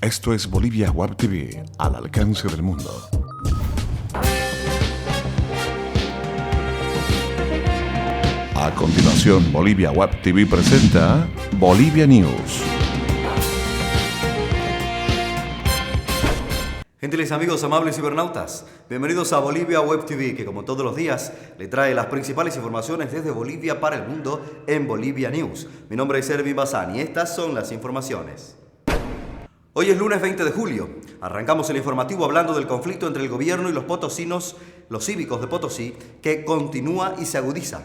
Esto es Bolivia Web TV, al alcance del mundo. A continuación, Bolivia Web TV presenta Bolivia News. Gentiles amigos, amables cibernautas, bienvenidos a Bolivia Web TV, que como todos los días le trae las principales informaciones desde Bolivia para el mundo en Bolivia News. Mi nombre es Ervin Bazán y estas son las informaciones. Hoy es lunes 20 de julio. Arrancamos el informativo hablando del conflicto entre el gobierno y los potosinos, los cívicos de Potosí, que continúa y se agudiza.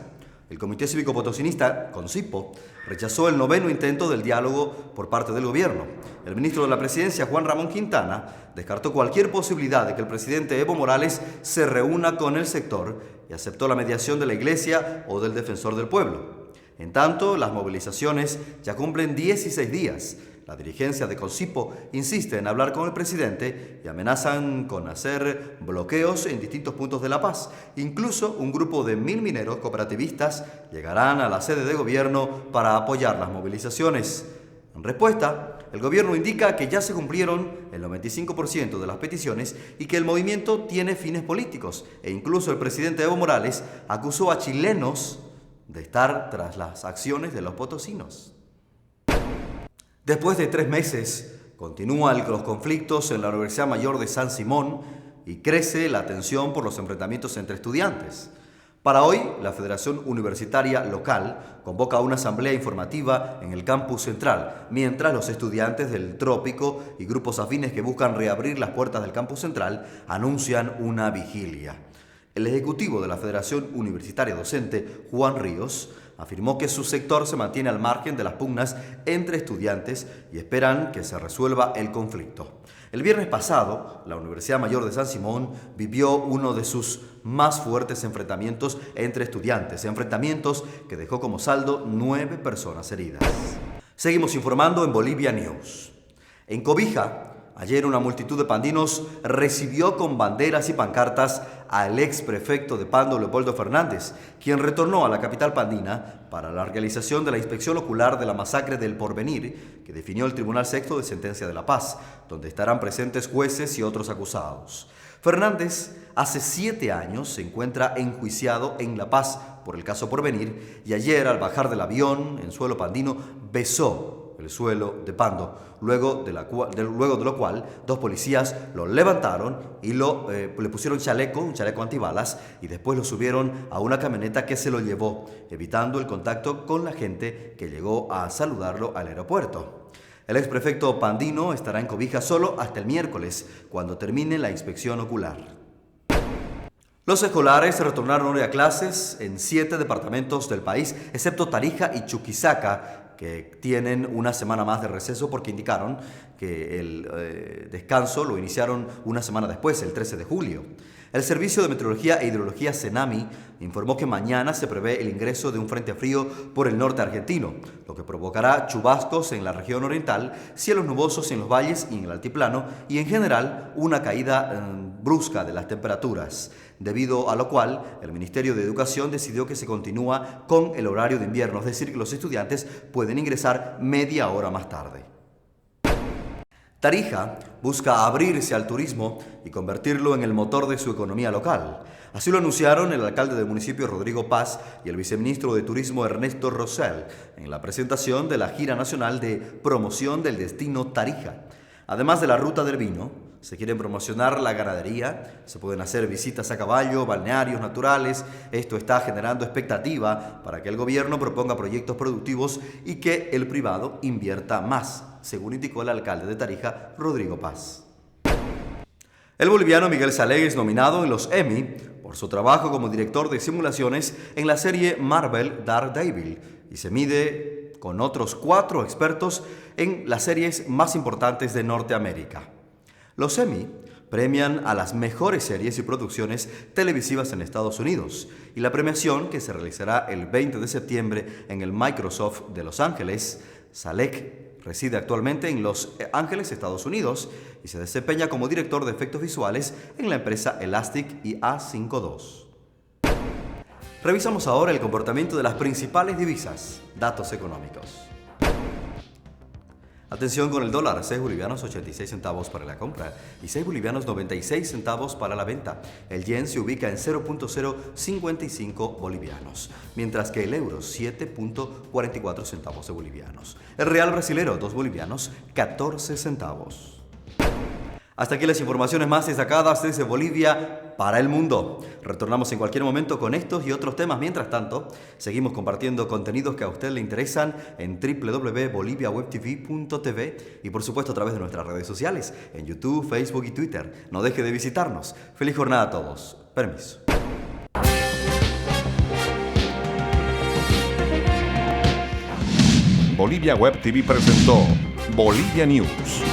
El Comité Cívico Potosinista, CONCIPO, rechazó el 9º intento del diálogo por parte del gobierno. El ministro de la Presidencia, Juan Ramón Quintana, descartó cualquier posibilidad de que el presidente Evo Morales se reúna con el sector y aceptó la mediación de la Iglesia o del Defensor del Pueblo. En tanto, las movilizaciones ya cumplen 16 días. La dirigencia de CONCIPO insiste en hablar con el presidente y amenazan con hacer bloqueos en distintos puntos de La Paz. Incluso un grupo de 1000 mineros cooperativistas llegarán a la sede de gobierno para apoyar las movilizaciones. En respuesta, el gobierno indica que ya se cumplieron el 95% de las peticiones y que el movimiento tiene fines políticos. E incluso el presidente Evo Morales acusó a chilenos de estar tras las acciones de los potosinos. Después de 3 meses, continúan los conflictos en la Universidad Mayor de San Simón y crece la tensión por los enfrentamientos entre estudiantes. Para hoy, la Federación Universitaria Local convoca una asamblea informativa en el campus central, mientras los estudiantes del Trópico y grupos afines que buscan reabrir las puertas del campus central anuncian una vigilia. El ejecutivo de la Federación Universitaria Docente, Juan Ríos, afirmó que su sector se mantiene al margen de las pugnas entre estudiantes y esperan que se resuelva el conflicto. El viernes pasado, la Universidad Mayor de San Simón vivió uno de sus más fuertes enfrentamientos entre estudiantes, enfrentamientos que dejó como saldo 9 personas heridas. Seguimos informando en Bolivia News. En Cobija, ayer una multitud de pandinos recibió con banderas y pancartas al ex prefecto de Pando, Leopoldo Fernández, quien retornó a la capital pandina para la realización de la inspección ocular de la masacre del Porvenir, que definió el Tribunal Sexto de Sentencia de La Paz, donde estarán presentes jueces y otros acusados. Fernández hace 7 años se encuentra enjuiciado en La Paz por el caso Porvenir y ayer, al bajar del avión en suelo pandino, besó el suelo de Pando, luego de lo cual 2 policías lo levantaron y le pusieron un chaleco antibalas, y después lo subieron a una camioneta que se lo llevó, evitando el contacto con la gente que llegó a saludarlo al aeropuerto. El exprefecto pandino estará en Cobija solo hasta el miércoles, cuando termine la inspección ocular. Los escolares retornaron hoy a clases en 7 departamentos del país, excepto Tarija y Chuquisaca, que tienen una semana más de receso porque indicaron que el descanso lo iniciaron una semana después, el 13 de julio. El Servicio de Meteorología e Hidrología CENAMI informó que mañana se prevé el ingreso de un frente frío por el norte argentino, lo que provocará chubascos en la región oriental, cielos nubosos en los valles y en el altiplano, y en general una caída brusca de las temperaturas, debido a lo cual el Ministerio de Educación decidió que se continúa con el horario de invierno, es decir, que los estudiantes pueden ingresar media hora más tarde. Tarija busca abrirse al turismo y convertirlo en el motor de su economía local. Así lo anunciaron el alcalde del municipio, Rodrigo Paz, y el viceministro de Turismo, Ernesto Rosell, en la presentación de la gira nacional de promoción del destino Tarija. Además de la ruta del vino, se quieren promocionar la ganadería, se pueden hacer visitas a caballo, balnearios naturales. Esto está generando expectativa para que el gobierno proponga proyectos productivos y que el privado invierta más, según indicó el alcalde de Tarija, Rodrigo Paz. El boliviano Miguel Saleg es nominado en los Emmy por su trabajo como director de simulaciones en la serie Marvel Daredevil y se mide con otros 4 expertos en las series más importantes de Norteamérica. Los Emmy premian a las mejores series y producciones televisivas en Estados Unidos, y la premiación, que se realizará el 20 de septiembre en el Microsoft de Los Ángeles. Saleg reside actualmente en Los Ángeles, Estados Unidos, y se desempeña como director de efectos visuales en la empresa Elastic y A52. Revisamos ahora el comportamiento de las principales divisas, datos económicos. Atención con el dólar, 6 bolivianos 86 centavos para la compra y 6 bolivianos 96 centavos para la venta. El yen se ubica en 0.055 bolivianos, mientras que el euro 7.44 centavos de bolivianos. El real brasilero 2 bolivianos 14 centavos. Hasta aquí las informaciones más destacadas desde Bolivia para el mundo. Retornamos en cualquier momento con estos y otros temas. Mientras tanto, seguimos compartiendo contenidos que a usted le interesan en www.boliviawebtv.tv y por supuesto a través de nuestras redes sociales, en YouTube, Facebook y Twitter. No deje de visitarnos. Feliz jornada a todos. Permiso. Bolivia Web TV presentó Bolivia News.